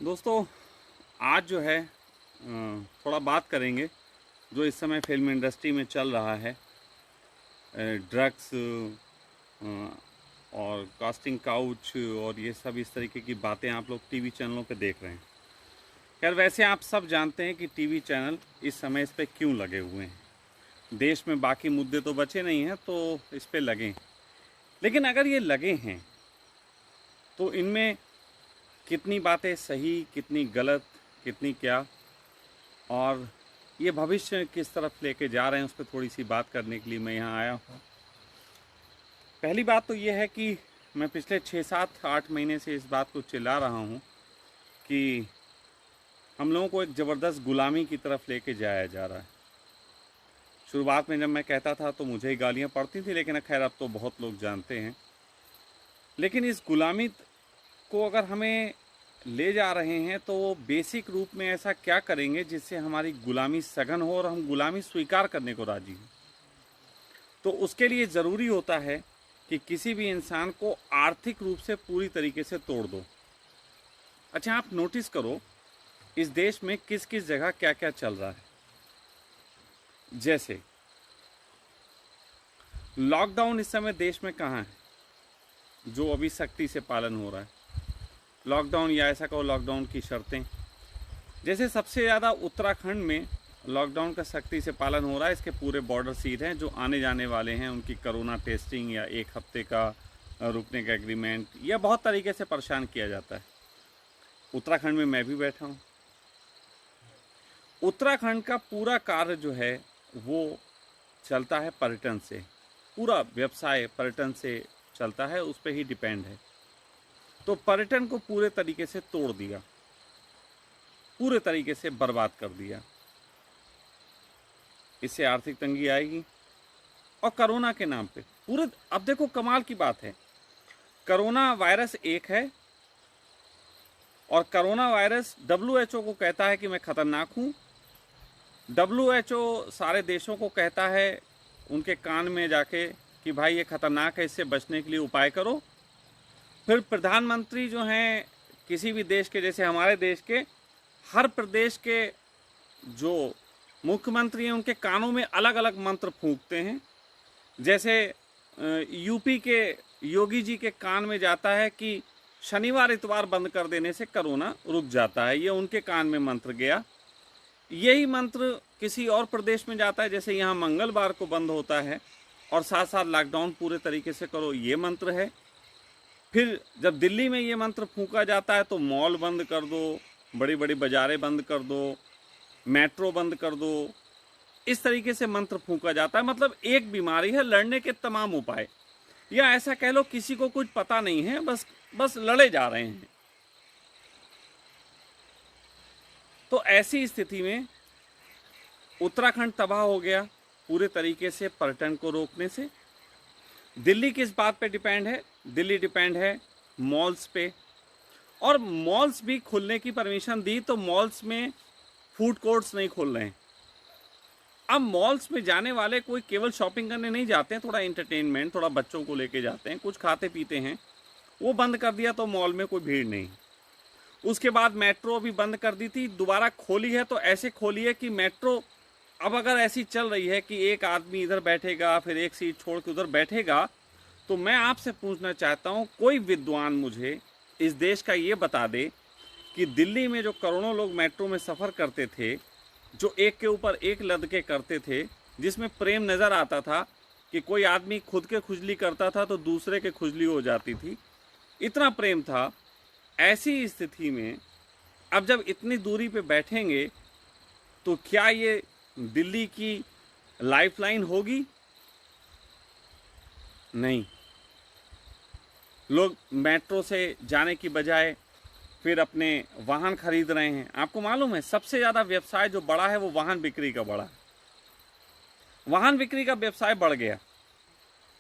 दोस्तों, आज जो है थोड़ा बात करेंगे जो इस समय फिल्म इंडस्ट्री में चल रहा है। ड्रग्स और कास्टिंग काउच और ये सब इस तरीके की बातें आप लोग टीवी चैनलों पे देख रहे हैं। खैर, वैसे आप सब जानते हैं कि टीवी चैनल इस समय इस पे क्यों लगे हुए हैं। देश में बाकी मुद्दे तो बचे नहीं हैं तो इस पे लगे। लेकिन अगर ये लगे हैं तो इनमें कितनी बातें सही, कितनी गलत, कितनी क्या, और ये भविष्य किस तरफ लेके जा रहे हैं उस पर थोड़ी सी बात करने के लिए मैं यहाँ आया हूँ। पहली बात तो ये है कि मैं पिछले 6-7-8 महीने से इस बात को चिल्ला रहा हूँ कि हम लोगों को एक ज़बरदस्त गुलामी की तरफ लेके जाया जा रहा है। शुरुआत में जब मैं कहता था तो मुझे ही गालियाँ पड़ती थी, लेकिन खैर अब तो बहुत लोग जानते हैं। लेकिन इस गुलामी को अगर हमें ले जा रहे हैं तो वो बेसिक रूप में ऐसा क्या करेंगे जिससे हमारी गुलामी सघन हो और हम गुलामी स्वीकार करने को राजी हों। तो उसके लिए ज़रूरी होता है कि किसी भी इंसान को आर्थिक रूप से पूरी तरीके से तोड़ दो। अच्छा, आप नोटिस करो इस देश में किस किस जगह क्या क्या चल रहा है। जैसे लॉकडाउन इस समय देश में कहाँ है जो अभी सख्ती से पालन हो रहा है। लॉकडाउन, या ऐसा कहो लॉकडाउन की शर्तें, जैसे सबसे ज़्यादा उत्तराखंड में लॉकडाउन का सख्ती से पालन हो रहा है। इसके पूरे बॉर्डर सील हैं। जो आने जाने वाले हैं उनकी कोरोना टेस्टिंग या 1 हफ्ते का रुकने का एग्रीमेंट या बहुत तरीके से परेशान किया जाता है। उत्तराखंड में मैं भी बैठा हूँ। उत्तराखंड का पूरा कार्य जो है वो चलता है पर्यटन से। पूरा व्यवसाय पर्यटन से चलता है, उस पर ही डिपेंड है। तो पर्यटन को पूरे तरीके से तोड़ दिया, पूरे तरीके से बर्बाद कर दिया। इससे आर्थिक तंगी आएगी और कोरोना के नाम पे पूरे। अब देखो, कमाल की बात है, कोरोना वायरस एक है और कोरोना वायरस WHO को कहता है कि मैं खतरनाक हूँ। WHO सारे देशों को कहता है उनके कान में जाके कि भाई ये खतरनाक है, इससे बचने के लिए उपाय करो। फिर प्रधानमंत्री जो हैं किसी भी देश के, जैसे हमारे देश के हर प्रदेश के जो मुख्यमंत्री हैं उनके कानों में अलग अलग मंत्र फूंकते हैं। जैसे यूपी के योगी जी के कान में जाता है कि शनिवार इतवार बंद कर देने से कोरोना रुक जाता है, ये उनके कान में मंत्र गया। यही मंत्र किसी और प्रदेश में जाता है, जैसे यहाँ मंगलवार को बंद होता है और साथ साथ लॉकडाउन पूरे तरीके से करो, ये मंत्र है। फिर जब दिल्ली में ये मंत्र फूंका जाता है तो मॉल बंद कर दो, बड़ी बड़ी बाजारें बंद कर दो, मेट्रो बंद कर दो, इस तरीके से मंत्र फूंका जाता है। मतलब एक बीमारी है, लड़ने के तमाम उपाय, या ऐसा कह लो किसी को कुछ पता नहीं है, बस लड़े जा रहे हैं। तो ऐसी स्थिति में उत्तराखंड तबाह हो गया पूरे तरीके से पर्यटन को रोकने से। दिल्ली किस बात पे डिपेंड है? दिल्ली डिपेंड है मॉल्स पे, और मॉल्स भी खुलने की परमिशन दी तो मॉल्स में फूड कोर्ट्स नहीं खुल रहे हैं। अब मॉल्स में जाने वाले कोई केवल शॉपिंग करने नहीं जाते हैं, थोड़ा एंटरटेनमेंट, थोड़ा बच्चों को लेके जाते हैं, कुछ खाते पीते हैं। वो बंद कर दिया तो मॉल में कोई भीड़ नहीं। उसके बाद मेट्रो भी बंद कर दी थी, दोबारा खोली है तो ऐसे खोली है कि मेट्रो अब अगर ऐसी चल रही है कि एक आदमी इधर बैठेगा फिर एक सीट छोड़ के उधर बैठेगा, तो मैं आपसे पूछना चाहता हूँ, कोई विद्वान मुझे इस देश का ये बता दे कि दिल्ली में जो करोड़ों लोग मेट्रो में सफ़र करते थे, जो एक के ऊपर एक लद के करते थे, जिसमें प्रेम नज़र आता था कि कोई आदमी खुद के खुजली करता था तो दूसरे के खुजली हो जाती थी, इतना प्रेम था। ऐसी स्थिति में अब जब इतनी दूरी पे बैठेंगे तो क्या ये दिल्ली की लाइफलाइन होगी? नहीं। लोग मेट्रो से जाने की बजाय फिर अपने वाहन खरीद रहे हैं। आपको मालूम है सबसे ज़्यादा व्यवसाय जो बड़ा है वो वाहन बिक्री का बड़ा है। वाहन बिक्री का व्यवसाय बढ़ गया।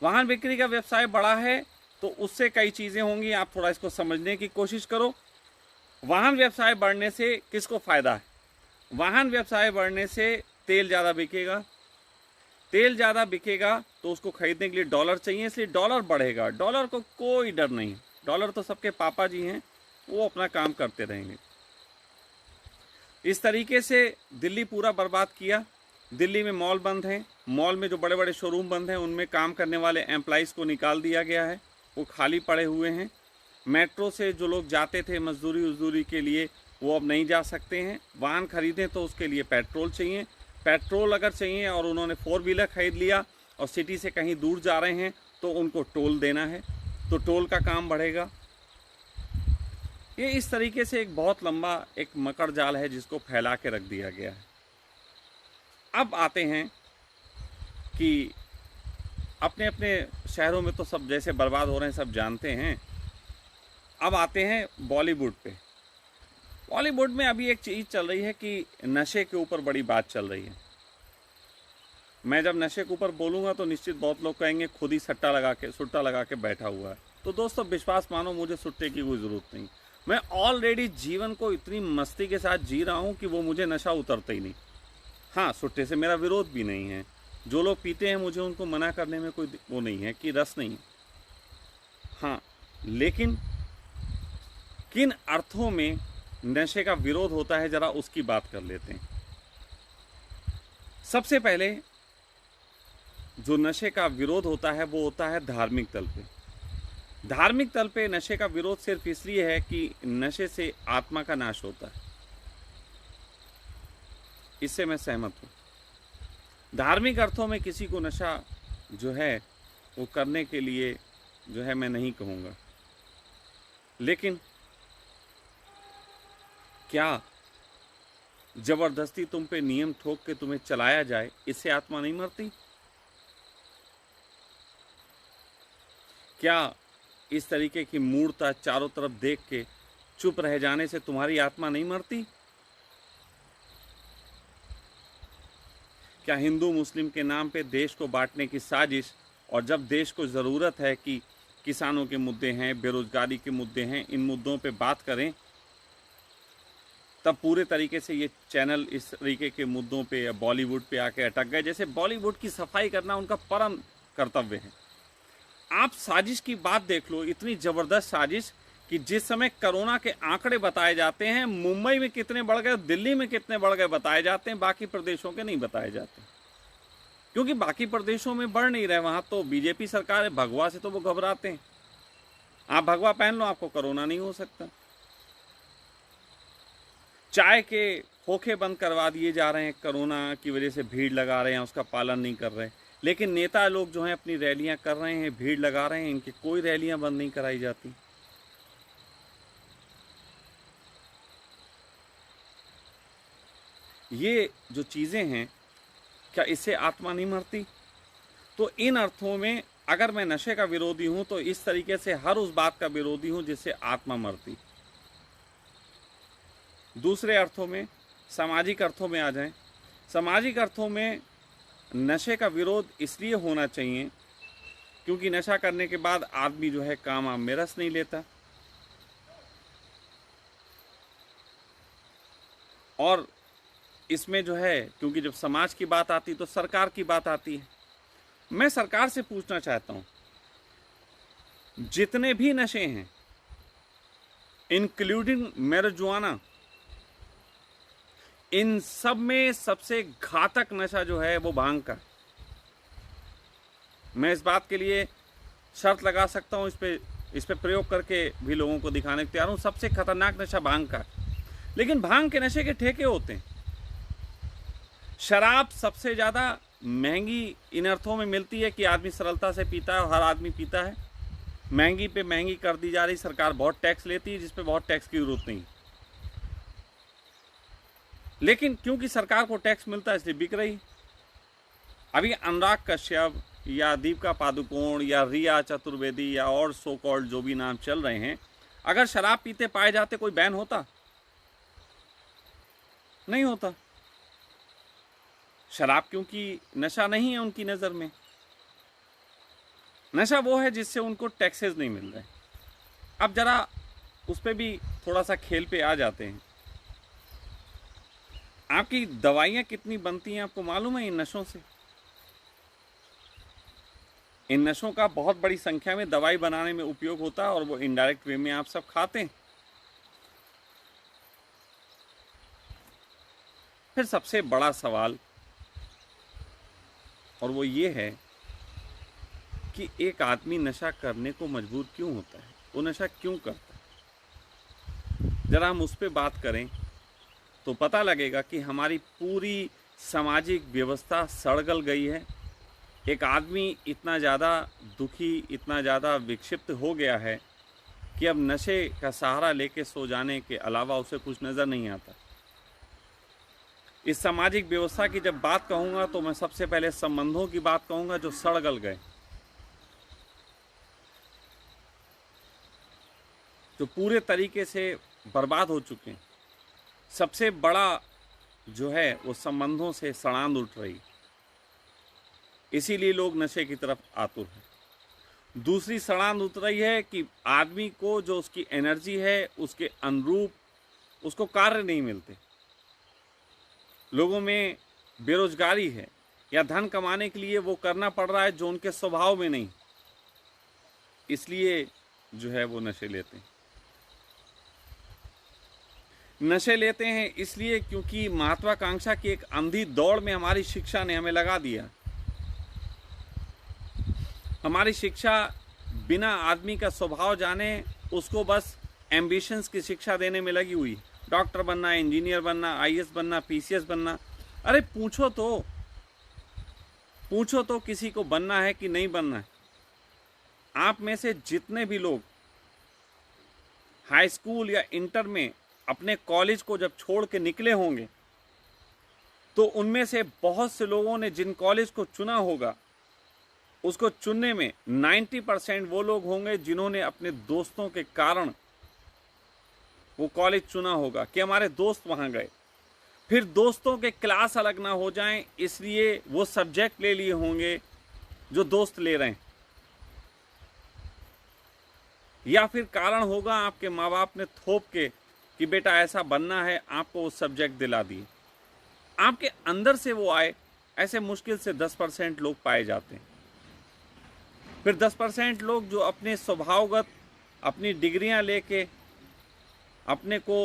वाहन बिक्री का व्यवसाय बढ़ा है तो उससे कई चीज़ें होंगी, आप थोड़ा इसको समझने की कोशिश करो। वाहन व्यवसाय बढ़ने से किसको फ़ायदा है? वाहन व्यवसाय बढ़ने से तेल ज़्यादा बिकेगा। तेल ज़्यादा बिकेगा तो उसको खरीदने के लिए डॉलर चाहिए, इसलिए डॉलर बढ़ेगा। डॉलर को कोई डर नहीं, डॉलर तो सबके पापा जी हैं, वो अपना काम करते रहेंगे। इस तरीके से दिल्ली पूरा बर्बाद किया। दिल्ली में मॉल बंद हैं, मॉल में जो बड़े बड़े शोरूम बंद हैं उनमें काम करने वाले एम्प्लॉइज़ को निकाल दिया गया है, वो खाली पड़े हुए हैं। मेट्रो से जो लोग जाते थे मजदूरी उजदूरी के लिए वो अब नहीं जा सकते हैं। वाहन खरीदें तो उसके लिए पेट्रोल चाहिए, पेट्रोल अगर चाहिए और उन्होंने 4 व्हीलर खरीद लिया और सिटी से कहीं दूर जा रहे हैं तो उनको टोल देना है, तो टोल का काम बढ़ेगा। ये इस तरीके से एक बहुत लंबा एक मकड़ जाल है जिसको फैला के रख दिया गया है। अब आते हैं कि अपने अपने शहरों में तो सब जैसे बर्बाद हो रहे हैं सब जानते हैं। अब आते हैं बॉलीवुड पे। बॉलीवुड में अभी एक चीज़ चल रही है कि नशे के ऊपर बड़ी बात चल रही है। मैं जब नशे के ऊपर बोलूँगा तो निश्चित बहुत लोग कहेंगे खुद ही सुट्टा लगा के बैठा हुआ है। तो दोस्तों विश्वास मानो, मुझे सुट्टे की कोई ज़रूरत नहीं। मैं ऑलरेडी जीवन को इतनी मस्ती के साथ जी रहा हूँ कि वो मुझे नशा उतरता ही नहीं। हाँ, सुट्टे से मेरा विरोध भी नहीं है। जो लोग पीते हैं मुझे उनको मना करने में कोई वो नहीं है कि रस नहीं। हाँ, लेकिन किन अर्थों में नशे का विरोध होता है ज़रा उसकी बात कर लेते हैं। सबसे पहले जो नशे का विरोध होता है वो होता है धार्मिक तल पे। धार्मिक तल पे नशे का विरोध सिर्फ इसलिए है कि नशे से आत्मा का नाश होता है। इससे मैं सहमत हूँ। धार्मिक अर्थों में किसी को नशा जो है वो करने के लिए जो है मैं नहीं कहूँगा। लेकिन क्या जबरदस्ती तुम पे नियम ठोक के तुम्हें चलाया जाए, इससे आत्मा नहीं मरती? क्या इस तरीके की मूर्ता चारों तरफ देख के चुप रह जाने से तुम्हारी आत्मा नहीं मरती? क्या हिंदू मुस्लिम के नाम पे देश को बांटने की साजिश, और जब देश को ज़रूरत है कि किसानों के मुद्दे हैं, बेरोजगारी के मुद्दे हैं, इन मुद्दों पे बात करें, तब पूरे तरीके से ये चैनल इस तरीके के मुद्दों पे या बॉलीवुड पे आके अटक गए। जैसे बॉलीवुड की सफाई करना उनका परम कर्तव्य है। आप साजिश की बात देख लो, इतनी ज़बरदस्त साजिश कि जिस समय कोरोना के आंकड़े बताए जाते हैं, मुंबई में कितने बढ़ गए, दिल्ली में कितने बढ़ गए बताए जाते हैं, बाकी प्रदेशों के नहीं बताए जाते, क्योंकि बाकी प्रदेशों में बढ़ नहीं रहे। वहाँ तो बीजेपी सरकार है, भगवा से तो वो घबराते हैं। आप भगवा पहन लो, आपको कोरोना नहीं हो सकता। चाय के खोखे बंद करवा दिए जा रहे हैं, कोरोना की वजह से भीड़ लगा रहे हैं, उसका पालन नहीं कर रहे। लेकिन नेता लोग जो हैं अपनी रैलियां कर रहे हैं, भीड़ लगा रहे हैं, इनकी कोई रैलियां बंद नहीं कराई जाती। ये जो चीज़ें हैं, क्या इससे आत्मा नहीं मरती? तो इन अर्थों में अगर मैं नशे का विरोधी हूं तो इस तरीके से हर उस बात का विरोधी हूं जिससे आत्मा मरती। दूसरे अर्थों में, सामाजिक अर्थों में आ जाएं। सामाजिक अर्थों में नशे का विरोध इसलिए होना चाहिए क्योंकि नशा करने के बाद आदमी जो है काम वाम में रस नहीं लेता, और इसमें जो है क्योंकि जब समाज की बात आती तो सरकार की बात आती है। मैं सरकार से पूछना चाहता हूं, जितने भी नशे हैं इंक्लूडिंग मैरिजुआना, इन सब में सबसे घातक नशा जो है वो भांग का। मैं इस बात के लिए शर्त लगा सकता हूं, इस पे प्रयोग करके भी लोगों को दिखाने को तैयार हूं, सबसे खतरनाक नशा भांग का। लेकिन भांग के नशे के ठेके होते हैं। शराब सबसे ज़्यादा महंगी इन अर्थों में मिलती है कि आदमी सरलता से पीता है और हर आदमी पीता है। महंगी पे महंगी कर दी जा रही, सरकार बहुत टैक्स लेती है जिस पे बहुत टैक्स की जरूरत नहीं। लेकिन क्योंकि सरकार को टैक्स मिलता है इसलिए बिक रही। अभी अनुराग कश्यप या दीपिका पादुकोण या रिया चतुर्वेदी या और सो कॉल्ड जो भी नाम चल रहे हैं, अगर शराब पीते पाए जाते कोई बैन होता? नहीं होता। शराब क्योंकि नशा नहीं है उनकी नज़र में। नशा वो है जिससे उनको टैक्सेस नहीं मिल रहे। अब जरा उस पर भी थोड़ा सा खेल पे आ जाते हैं। आपकी दवाइयाँ कितनी बनती हैं आपको मालूम है इन नशों से? इन नशों का बहुत बड़ी संख्या में दवाई बनाने में उपयोग होता है और वो इनडायरेक्ट वे में आप सब खाते हैं। फिर सबसे बड़ा सवाल और वो ये है कि एक आदमी नशा करने को मजबूर क्यों होता है, वो नशा क्यों करता है। जरा हम उस पर बात करें तो पता लगेगा कि हमारी पूरी सामाजिक व्यवस्था सड़गल गई है। एक आदमी इतना ज़्यादा दुखी, इतना ज़्यादा विक्षिप्त हो गया है कि अब नशे का सहारा लेके सो जाने के अलावा उसे कुछ नज़र नहीं आता। इस सामाजिक व्यवस्था की जब बात कहूँगा तो मैं सबसे पहले संबंधों की बात कहूँगा जो सड़गल गए, जो पूरे तरीके से बर्बाद हो चुके हैं। सबसे बड़ा जो है वो संबंधों से सड़ांध उठ रही, इसीलिए लोग नशे की तरफ आतुर हैं। दूसरी सड़ांध उठ रही है कि आदमी को जो उसकी एनर्जी है उसके अनुरूप उसको कार्य नहीं मिलते। लोगों में बेरोजगारी है या धन कमाने के लिए वो करना पड़ रहा है जो उनके स्वभाव में नहीं, इसलिए जो है वो नशे लेते हैं। नशे लेते हैं इसलिए क्योंकि महत्वाकांक्षा की एक अंधी दौड़ में हमारी शिक्षा ने हमें लगा दिया। हमारी शिक्षा बिना आदमी का स्वभाव जाने उसको बस एम्बिशंस की शिक्षा देने में लगी हुई। डॉक्टर बनना, इंजीनियर बनना, आईएएस बनना, पीसीएस बनना। अरे पूछो तो किसी को बनना है कि नहीं बनना है। आप में से जितने भी लोग हाई स्कूल या इंटर में अपने कॉलेज को जब छोड़ के निकले होंगे तो उनमें से बहुत से लोगों ने जिन कॉलेज को चुना होगा उसको चुनने में 90% वो लोग होंगे जिन्होंने अपने दोस्तों के कारण वो कॉलेज चुना होगा कि हमारे दोस्त वहां गए। फिर दोस्तों के क्लास अलग ना हो जाएं इसलिए वो सब्जेक्ट ले लिए होंगे जो दोस्त ले रहे हैं, या फिर कारण होगा आपके माँ बाप ने थोप के कि बेटा ऐसा बनना है, आपको वो सब्जेक्ट दिला दिए। आपके अंदर से वो आए, ऐसे मुश्किल से 10% लोग पाए जाते हैं। फिर 10% लोग जो अपने स्वभावगत अपनी डिग्रियां लेके अपने को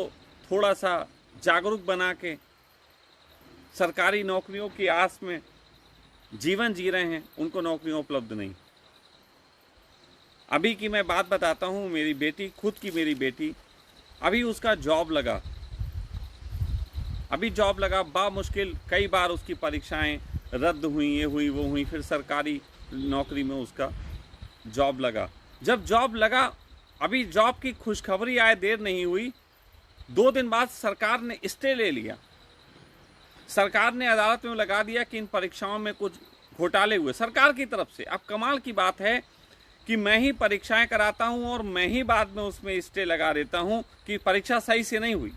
थोड़ा सा जागरूक बना के सरकारी नौकरियों की आस में जीवन जी रहे हैं, उनको नौकरियां उपलब्ध नहीं। अभी की मैं बात बताता हूँ, मेरी बेटी, खुद की मेरी बेटी, अभी उसका जॉब लगा, बामुश्किल कई बार उसकी परीक्षाएं रद्द हुई, ये हुई वो हुई, फिर सरकारी नौकरी में उसका जॉब लगा। जब जॉब लगा, अभी जॉब की खुशखबरी आए देर नहीं हुई, 2 दिन बाद सरकार ने स्टे ले लिया। सरकार ने अदालत में लगा दिया कि इन परीक्षाओं में कुछ घोटाले हुए सरकार की तरफ से। अब कमाल की बात है कि मैं ही परीक्षाएं कराता हूं और मैं ही बाद में उसमें स्टे लगा देता हूं कि परीक्षा सही से नहीं हुई।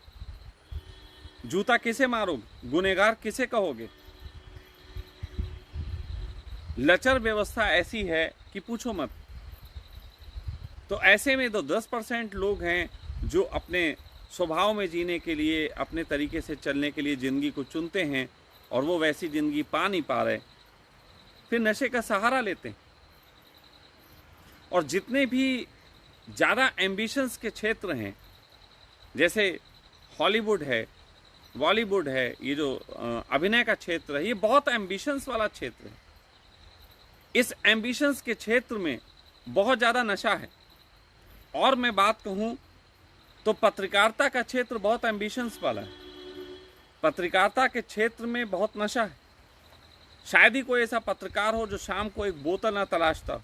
जूता किसे मारोगे, गुनहगार किसे कहोगे। लचर व्यवस्था ऐसी है कि पूछो मत। तो ऐसे में तो 10% लोग हैं जो अपने स्वभाव में जीने के लिए, अपने तरीके से चलने के लिए जिंदगी को चुनते हैं और वो वैसी जिंदगी पा नहीं पा रहे, फिर नशे का सहारा लेते हैं। और जितने भी ज़्यादा एम्बिशंस के क्षेत्र हैं, जैसे हॉलीवुड है, बॉलीवुड है, ये जो अभिनय का क्षेत्र है, ये बहुत एम्बिशंस वाला क्षेत्र है। इस एम्बिशंस के क्षेत्र में बहुत ज़्यादा नशा है। और मैं बात कहूँ तो पत्रकारिता का क्षेत्र बहुत एम्बिशंस वाला है। पत्रकारिता के क्षेत्र में बहुत नशा है। शायद ही कोई ऐसा पत्रकार हो जो शाम को एक बोतल ना तलाशता।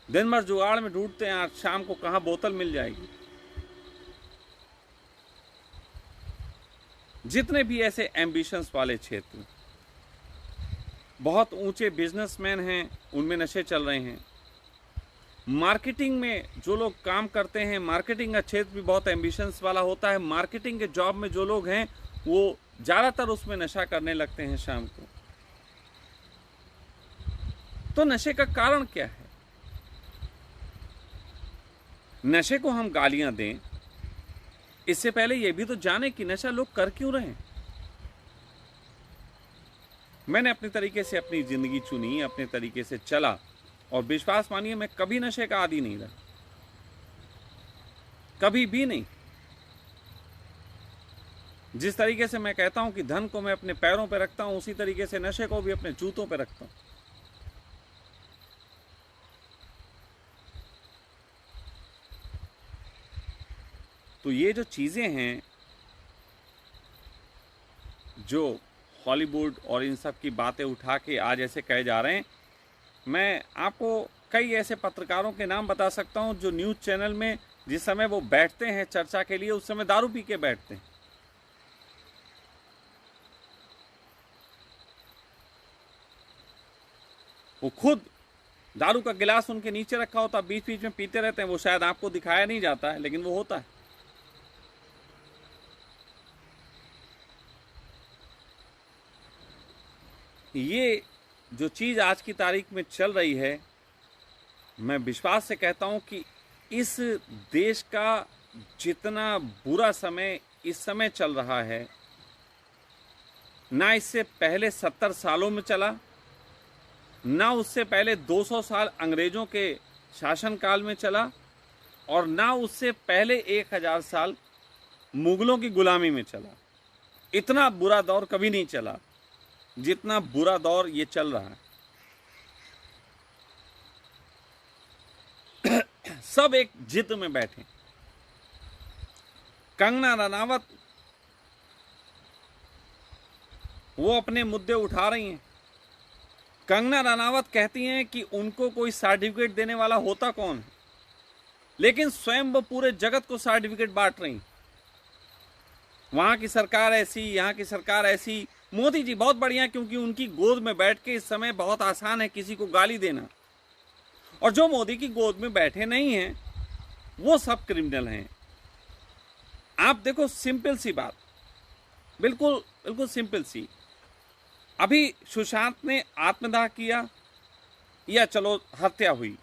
दिन भर जुगाड़ में ढूंढते हैं आज शाम को कहाँ बोतल मिल जाएगी। जितने भी ऐसे एम्बिशंस वाले क्षेत्र, बहुत ऊंचे बिजनेसमैन हैं, उनमें नशे चल रहे हैं। मार्केटिंग में जो लोग काम करते हैं, मार्केटिंग का क्षेत्र भी बहुत एम्बिशंस वाला होता है। मार्केटिंग के जॉब में जो लोग हैं वो ज़्यादातर उसमें नशा करने लगते हैं शाम को। तो नशे का कारण क्या है? नशे को हम गालियां दें इससे पहले ये भी तो जाने कि नशा लोग कर क्यों रहे हैं। मैंने अपने तरीके से अपनी जिंदगी चुनी, अपने तरीके से चला, और विश्वास मानिए मैं कभी नशे का आदी नहीं रहा, कभी भी नहीं। जिस तरीके से मैं कहता हूं कि धन को मैं अपने पैरों पर रखता हूं, उसी तरीके से नशे को भी अपने जूतों पर रखता हूं। तो ये जो चीजें हैं, जो हॉलीवुड और इन सब की बातें उठा के आज ऐसे कहे जा रहे हैं, मैं आपको कई ऐसे पत्रकारों के नाम बता सकता हूं जो न्यूज़ चैनल में जिस समय वो बैठते हैं चर्चा के लिए, उस समय दारू पी के बैठते हैं। वो खुद दारू का गिलास उनके नीचे रखा होता, बीच बीच में पीते रहते हैं। वो शायद आपको दिखाया नहीं जाता है, लेकिन वो होता है। ये जो चीज़ आज की तारीख में चल रही है, मैं विश्वास से कहता हूं कि इस देश का जितना बुरा समय इस समय चल रहा है, ना इससे पहले 70 सालों में चला, ना उससे पहले 200 साल अंग्रेजों के शासनकाल में चला, और ना उससे पहले 1000 साल मुगलों की गुलामी में चला। इतना बुरा दौर कभी नहीं चला जितना बुरा दौर ये चल रहा है। सब एक जिद में बैठे। कंगना रनावत वो अपने मुद्दे उठा रही हैं। कंगना रनावत कहती हैं कि उनको कोई सर्टिफिकेट देने वाला होता कौन है, लेकिन स्वयं वो पूरे जगत को सर्टिफिकेट बांट रही। वहां की सरकार ऐसी, यहां की सरकार ऐसी। मोदी जी बहुत बढ़िया, क्योंकि उनकी गोद में बैठ के इस समय बहुत आसान है किसी को गाली देना। और जो मोदी की गोद में बैठे नहीं हैं, वो सब क्रिमिनल हैं। आप देखो, सिंपल सी बात, बिल्कुल बिल्कुल सिंपल सी। अभी सुशांत ने आत्मदाह किया या चलो हत्या हुई,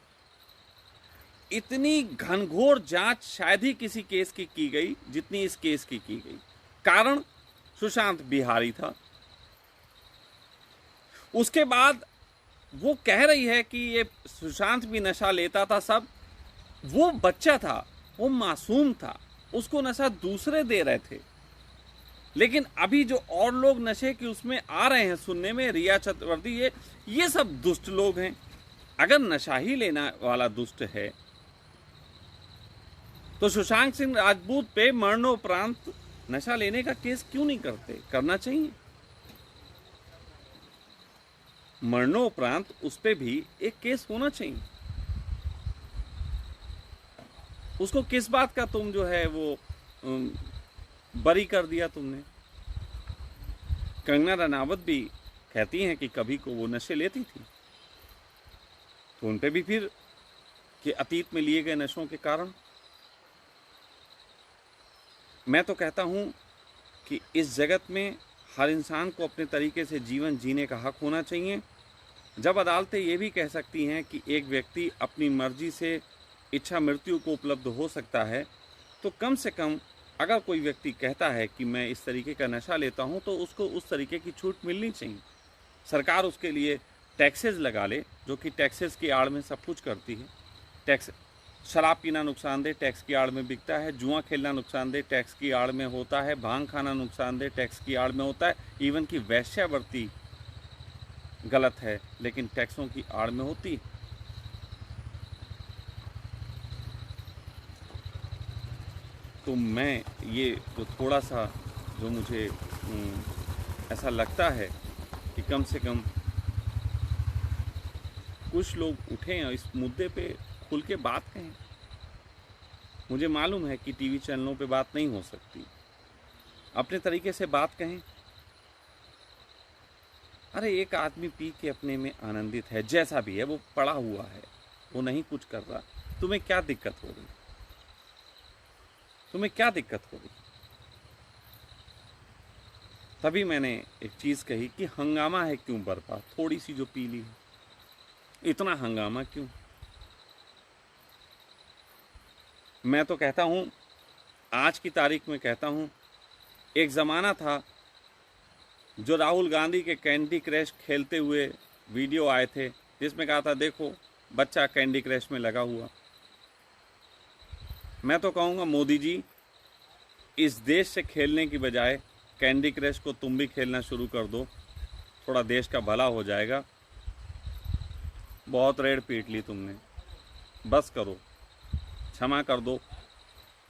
इतनी घनघोर जांच शायद ही किसी केस की गई जितनी इस केस की गई। कारण सुशांत बिहारी था। उसके बाद वो कह रही है कि ये सुशांत भी नशा लेता था। सब, वो बच्चा था, वो मासूम था, उसको नशा दूसरे दे रहे थे। लेकिन अभी जो और लोग नशे की उसमें आ रहे हैं सुनने में, रिया चक्रवर्ती, ये सब दुष्ट लोग हैं। अगर नशा ही लेना वाला दुष्ट है तो सुशांत सिंह राजपूत पे मरणोपरांत नशा लेने का केस क्यों नहीं करते? करना चाहिए। मरणोपरांत उस पे भी एक केस होना चाहिए। उसको किस बात का तुम जो है वो बरी कर दिया तुमने? कंगना रनावत भी कहती हैं कि कभी को वो नशे लेती थी, तो उन पे भी फिर कि अतीत में लिए गए नशों के कारण। मैं तो कहता हूं कि इस जगत में हर इंसान को अपने तरीके से जीवन जीने का हक होना चाहिए। जब अदालतें ये भी कह सकती हैं कि एक व्यक्ति अपनी मर्जी से इच्छा मृत्यु को उपलब्ध हो सकता है, तो कम से कम अगर कोई व्यक्ति कहता है कि मैं इस तरीके का नशा लेता हूं, तो उसको उस तरीके की छूट मिलनी चाहिए। सरकार उसके लिए टैक्सेस लगा ले, जो कि टैक्सेस की आड़ में सब कुछ करती है। टैक्स, शराब पीना नुकसानदेह, टैक्स की आड़ में बिकता है। जुआ खेलना नुकसानदेह, टैक्स की आड़ में होता है। भांग खाना नुकसानदेह, टैक्स की आड़ में होता है। इवन की वैश्यावृत्ति गलत है, लेकिन टैक्सों की आड़ में होती है। तो मैं ये जो थोड़ा सा जो मुझे ऐसा लगता है कि कम से कम कुछ लोग उठें और इस मुद्दे पे खुल के बात कहें। मुझे मालूम है कि टीवी चैनलों पे बात नहीं हो सकती, अपने तरीके से बात कहें। अरे एक आदमी पी के अपने में आनंदित है, जैसा भी है, वो पड़ा हुआ है, वो नहीं कुछ कर रहा, तुम्हें क्या दिक्कत हो रही? तुम्हें क्या दिक्कत हो रही? तभी मैंने एक चीज कही कि हंगामा है क्यों बरपा? थोड़ी सी जो पी ली है, इतना हंगामा क्यों? मैं तो कहता हूं, आज की तारीख में कहता हूं, एक जमाना था जो राहुल गांधी के कैंडी क्रश खेलते हुए वीडियो आए थे, जिसमें कहा था देखो बच्चा कैंडी क्रश में लगा हुआ। मैं तो कहूँगा मोदी जी, इस देश से खेलने की बजाय कैंडी क्रश को तुम भी खेलना शुरू कर दो, थोड़ा देश का भला हो जाएगा। बहुत रेड पीट ली तुमने, बस करो, क्षमा कर दो।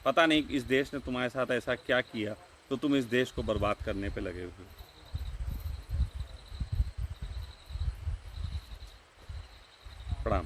पता नहीं इस देश ने तुम्हारे साथ ऐसा क्या किया तो तुम इस देश को बर्बाद करने पे लगे हुए हो। प्रणाम।